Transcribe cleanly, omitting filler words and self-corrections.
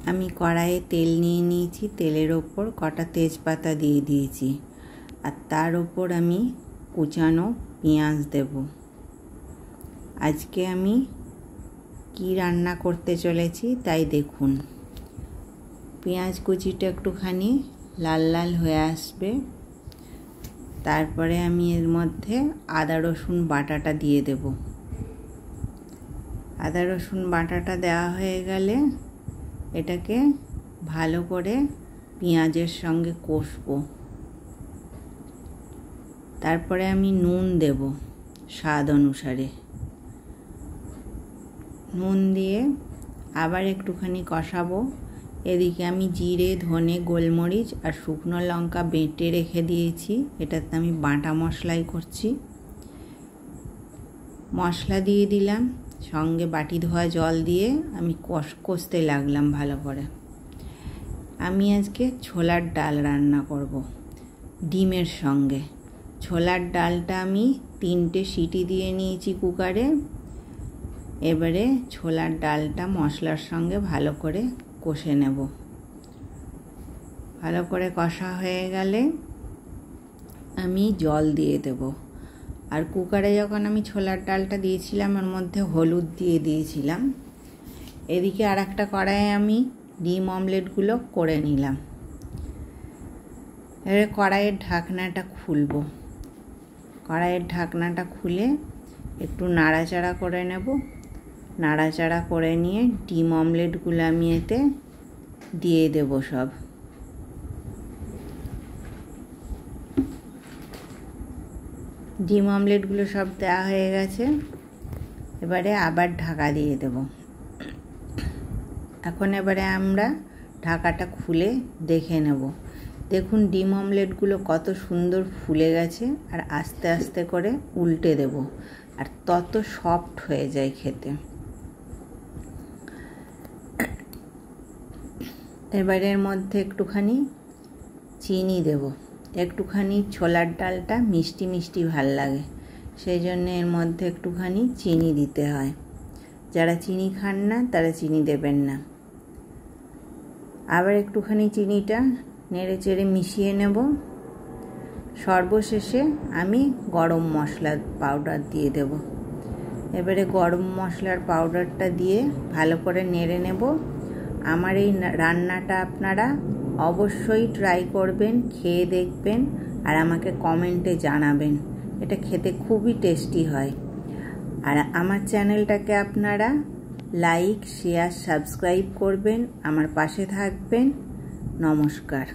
আমি কড়াইয়ে তেল নিয়ে নিয়েছি, তেলের ওপর কটা তেজপাতা দিয়ে দিয়েছি আর তার ওপর আমি কুচানো পেঁয়াজ দেব। আজকে আমি কি রান্না করতে চলেছি তাই দেখুন। পেঁয়াজ কুচিটা একটুখানি লাল লাল হয়ে আসবে, তারপরে আমি এর মধ্যে আদা রসুন বাটাটা দিয়ে দেব। আদা রসুন বাটাটা দেওয়া হয়ে গেলে এটাকে ভালো করে পেঁয়াজের সঙ্গে কষবো। তারপরে আমি নুন দেব স্বাদ অনুসারে। নুন দিয়ে আবার একটুখানি কষাবো। এদিকে আমি জিরে, ধনে, গোলমরিচ আর শুকনো লঙ্কা বেটে রেখে দিয়েছি। এটাতে আমি বাটা মশলাই করছি। মশলা দিয়ে দিলাম, সঙ্গে বাটি ধোয়া জল দিয়ে আমি কষতে লাগলাম ভালো করে। আমি আজকে ছোলার ডাল রান্না করব ডিমের সঙ্গে। ছোলার ডালটা আমি 3টে সিটি দিয়ে নিয়েছি কুকারে। এবারে ছোলার ডালটা মশলার সঙ্গে ভালো করে কষে নেব। ভালো করে কষা হয়ে গেলে আমি জল দিয়ে দেব। আর কুকারে যখন আমি ছোলার ডালটা দিয়েছিলাম ওর মধ্যে হলুদ দিয়ে দিয়েছিলাম। এদিকে আর একটা কড়াইয়ে আমি ডিম অমলেটগুলো করে নিলাম। এবারে কড়াইয়ের ঢাকনাটা খুলব। কড়াইয়ের ঢাকনাটা খুলে একটু নাড়াচাড়া করে নেব। নাড়াচাড়া করে নিয়ে ডিম অমলেটগুলো আমি এতে দিয়ে দেব সব। ডিম অমলেটগুলো সব দেওয়া হয়ে গেছে। এবারে আবার ঢাকা দিয়ে দেব। এখন এবারে আমরা ঢাকাটা খুলে দেখে নেব। দেখুন ডিম অমলেটগুলো কত সুন্দর ফুলে গেছে। আর আস্তে আস্তে করে উল্টে দেব, আর তত সফট হয়ে যায় খেতে। এবারের মধ্যে একটুখানি চিনি দেব। একটুখানি ছোলার ডালটা মিষ্টি মিষ্টি ভাল লাগে, সেই জন্য এর মধ্যে একটুখানি চিনি দিতে হয়। যারা চিনি খান না তারা চিনি দেবেন না। আবার একটুখানি চিনিটা নেড়ে চেড়ে মিশিয়ে নেব। সর্বশেষে আমি গরম মশলার পাউডার দিয়ে দেব। এবারে গরম মশলার পাউডারটা দিয়ে ভালো করে নেড়ে নেব। আমার এই রান্নাটা আপনারা অবশ্যই ট্রাই করবেন, খেয়ে দেখবেন আর আমাকে কমেন্টে জানাবেন। এটা খেতে খুবই টেস্টি হয়। আর আমার চ্যানেলটাকে আপনারা লাইক, শেয়ার, সাবস্ক্রাইব করবেন, আমার পাশে থাকবেন। নমস্কার।